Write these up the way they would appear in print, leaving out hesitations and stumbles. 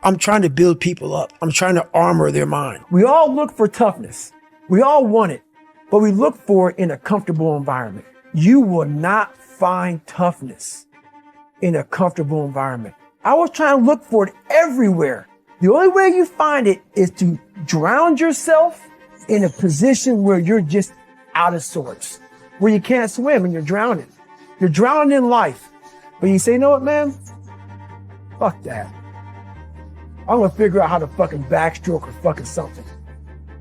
I'm trying to build people up. I'm trying to armor their mind. We all look for toughness. We all want it, but we look for it in a comfortable environment. You will not find toughness in a comfortable environment. I was trying to look for it everywhere. The only way you find it is to drown yourself in a position where you're just out of sorts, where you can't swim and you're drowning. You're drowning in life. But you say, you know what, man? Fuck that. I'm gonna figure out how to fucking backstroke or fucking something.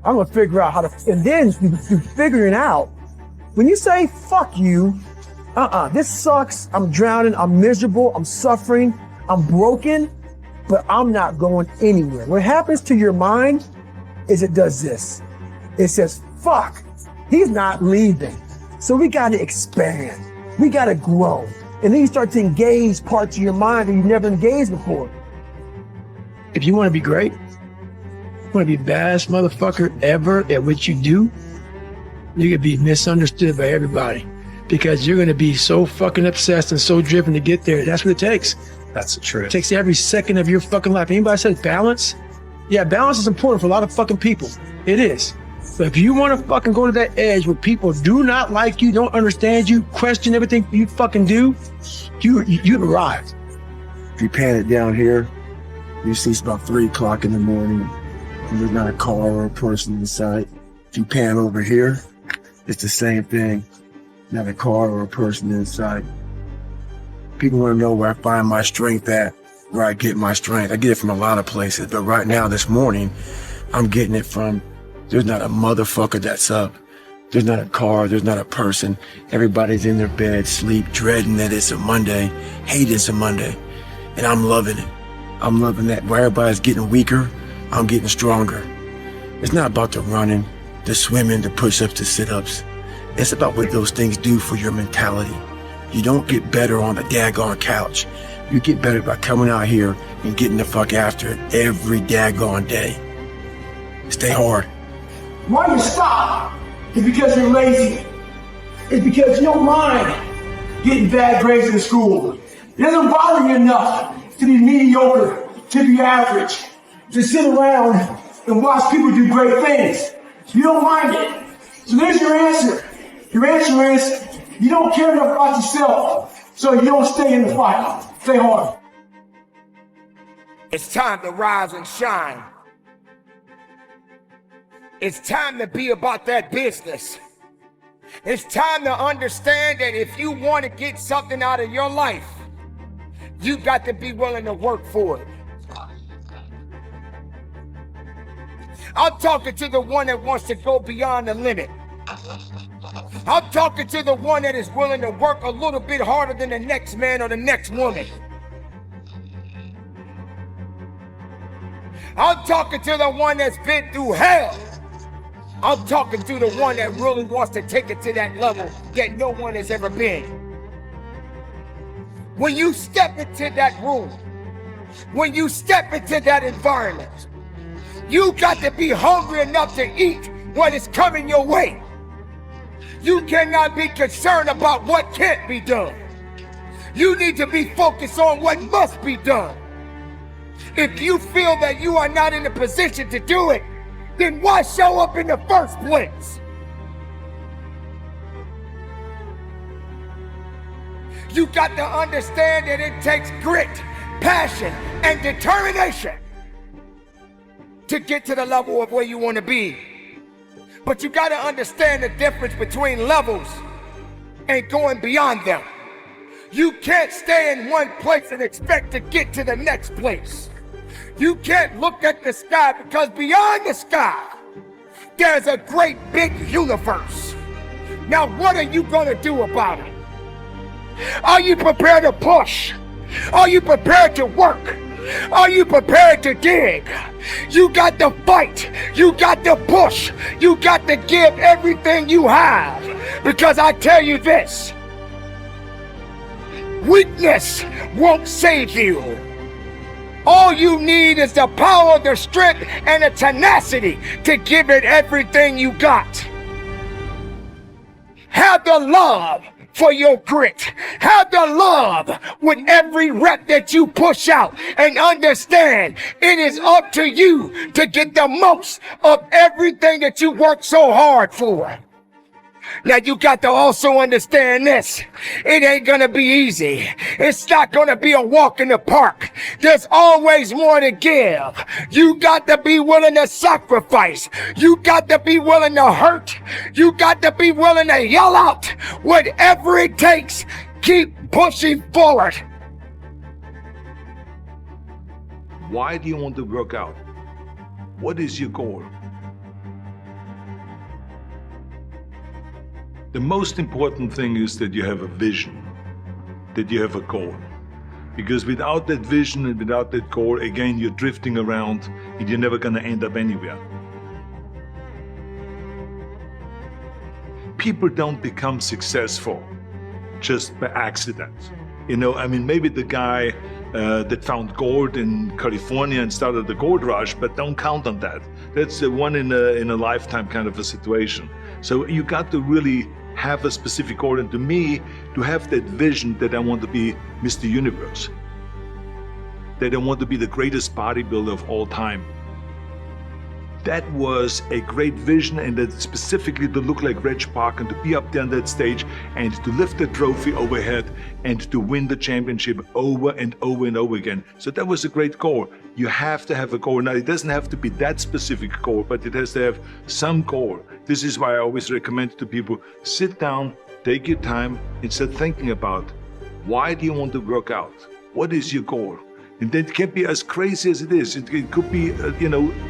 I'm gonna figure out how to, and then through figuring out, when you say, fuck you, this sucks, I'm drowning, I'm miserable, I'm suffering, I'm broken, but I'm not going anywhere. What happens to your mind is it does this. It says, fuck, he's not leaving. So we gotta expand, we gotta grow. And then you start to engage parts of your mind that you've never engaged before. If you want to be great, you want to be the baddest motherfucker ever at what you do, you're going to be misunderstood by everybody because you're going to be so fucking obsessed and so driven to get there. That's what it takes. That's the truth. It takes every second of your fucking life. Anybody says balance? Yeah, balance is important for a lot of fucking people. It is. But if you want to fucking go to that edge where people do not like you, don't understand you, question everything you fucking do, you've arrived. If you pan it down here, you see it's about 3 o'clock in the morning and there's not a car or a person in sight. If you pan over here, it's the same thing. Not a car or a person in sight. People want to know where I find my strength at, where I get my strength. I get it from a lot of places, but right now, this morning, I'm getting it from, there's not a motherfucker that's up. There's not a car, there's not a person. Everybody's in their bed, sleep, dreading that it's a Monday, hating it's a Monday. And I'm loving it. I'm loving that. Where everybody's getting weaker, I'm getting stronger. It's not about the running, the swimming, the push-ups, the sit-ups. It's about what those things do for your mentality. You don't get better on the daggone couch. You get better by coming out here and getting the fuck after it every daggone day. Stay hard. Why you stop is because you're lazy. It's because you don't mind getting bad grades in school. It doesn't bother you enough to be mediocre, to be average, to sit around and watch people do great things. You don't mind it. So there's your answer. Your answer is you don't care enough about yourself, so you don't stay in the fight. Stay hard. It's time to rise and shine. It's time to be about that business. It's time to understand that if you want to get something out of your life, you got to be willing to work for it. I'm talking to the one that wants to go beyond the limit. I'm talking to the one that is willing to work a little bit harder than the next man or the next woman. I'm talking to the one that's been through hell. I'm talking to the one that really wants to take it to that level that no one has ever been. When you step into that room, when you step into that environment, you got to be hungry enough to eat what is coming your way. You cannot be concerned about what can't be done. You need to be focused on what must be done. If you feel that you are not in a position to do it, then why show up in the first place? You got to understand that it takes grit, passion, and determination to get to the level of where you want to be. But you got to understand the difference between levels and going beyond them. You can't stay in one place and expect to get to the next place. You can't look at the sky because beyond the sky, there's a great big universe. Now, what are you going to do about it? Are you prepared to push? Are you prepared to work? Are you prepared to dig? You got to fight. You got to push. You got to give everything you have. Because I tell you this, weakness won't save you. All you need is the power, the strength, and the tenacity to give it everything you got. Have the love for your grit. Have the love with every rep that you push out, and understand it is up to you to get the most of everything that you work so hard for. Now you got to also understand this. It ain't gonna be easy. It's not gonna be a walk in the park. There's always more to give. You got to be willing to sacrifice. You got to be willing to hurt. You got to be willing to yell out. Whatever it takes, keep pushing forward. Why do you want to work out? What is your goal? The most important thing is that you have a vision, that you have a goal. Because without that vision and without that goal, again, you're drifting around and you're never gonna end up anywhere. People don't become successful just by accident. You know, I mean, maybe the guy that found gold in California and started the gold rush, but don't count on that. That's a one in a lifetime kind of a situation. So you got to really have a specific goal, and to me, to have that vision that I want to be Mr. Universe, that I want to be the greatest bodybuilder of all time. That was a great vision, and that specifically to look like Reg Park and to be up there on that stage and to lift the trophy overhead and to win the championship over and over and over again. So that was a great goal. You have to have a goal. Now, it doesn't have to be that specific goal, but it has to have some goal. This is why I always recommend to people, sit down, take your time, and start thinking about, why do you want to work out? What is your goal? And that can be as crazy as it is. It could be,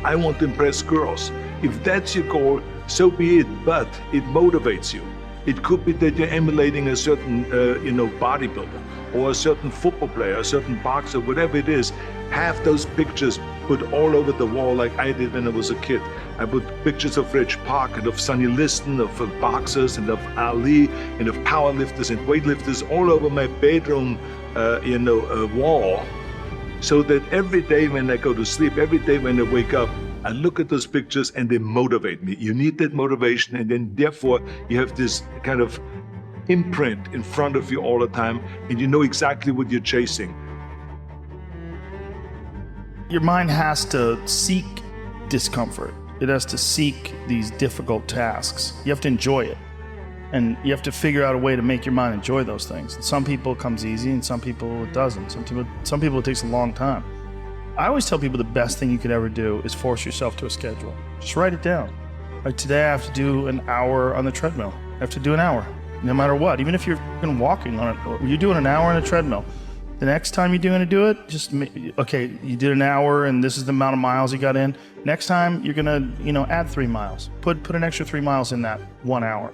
I want to impress girls. If that's your goal, so be it, but it motivates you. It could be that you're emulating a certain, bodybuilder or a certain football player, a certain boxer, whatever it is. Have those pictures put all over the wall like I did when I was a kid. I put pictures of Reg Park and of Sonny Liston, of boxers and of Ali and of powerlifters and weightlifters all over my bedroom, wall. So that every day when I go to sleep, every day when I wake up, I look at those pictures and they motivate me. You need that motivation, and then therefore you have this kind of imprint in front of you all the time, and you know exactly what you're chasing. Your mind has to seek discomfort. It has to seek these difficult tasks. You have to enjoy it. And you have to figure out a way to make your mind enjoy those things. And some people it comes easy, and some people it doesn't. Some people it takes a long time. I always tell people the best thing you could ever do is force yourself to a schedule. Just write it down. Like today I have to do an hour on the treadmill. I have to do an hour, no matter what. Even if you're walking on it, you're doing an hour on a treadmill. The next time you're going to do it, okay, you did an hour and this is the amount of miles you got in. Next time you're going to, add 3 miles. Put an extra 3 miles in that 1 hour.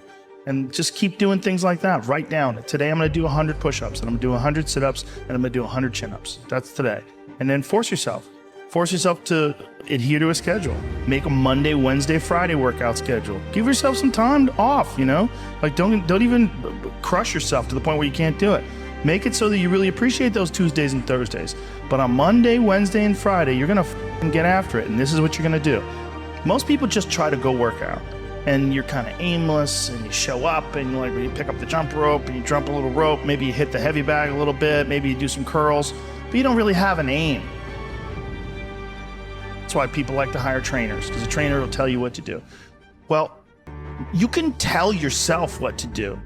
And just keep doing things like that. Write down, today I'm gonna do 100 push-ups, and I'm gonna do 100 sit-ups, and I'm gonna do 100 chin-ups. That's today. And then force yourself to adhere to a schedule. Make a Monday, Wednesday, Friday workout schedule. Give yourself some time off, Like don't even crush yourself to the point where you can't do it. Make it so that you really appreciate those Tuesdays and Thursdays. But on Monday, Wednesday, and Friday, you're gonna get after it, and this is what you're gonna do. Most people just try to go work out. And you're kind of aimless, and you show up and you pick up the jump rope and you jump a little rope, maybe you hit the heavy bag a little bit, maybe you do some curls, but you don't really have an aim. That's why people like to hire trainers, because a trainer will tell you what to do. Well, you can tell yourself what to do.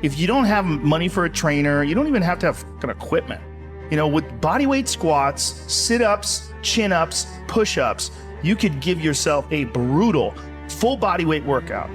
If you don't have money for a trainer, you don't even have to have fucking equipment. With bodyweight squats, sit-ups, chin-ups, push-ups, you could give yourself a brutal full body weight workout.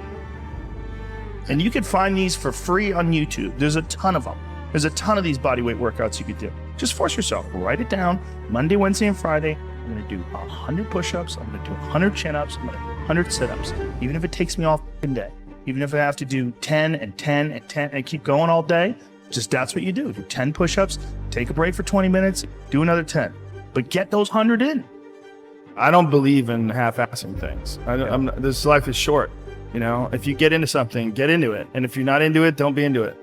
And you can find these for free on YouTube. There's a ton of them. There's a ton of these body weight workouts you could do. Just force yourself. Write it down. Monday, Wednesday, and Friday, I'm going to do 100 push-ups. I'm going to do 100 chin-ups. I'm going to do 100 sit-ups. Even if it takes me all fucking day. Even if I have to do 10 and 10 and 10 and keep going all day, just that's what you do. Do 10 push-ups, take a break for 20 minutes, do another 10. But get those 100 in. I don't believe in half-assing things. This life is short. If you get into something, get into it. And if you're not into it, don't be into it.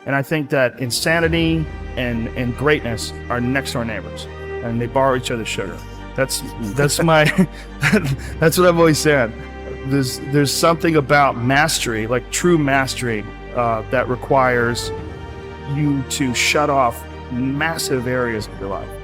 And I think that insanity and greatness are next door neighbors, and they borrow each other's sugar. That's my, that's what I've always said. There's something about mastery, like true mastery, that requires you to shut off massive areas of your life.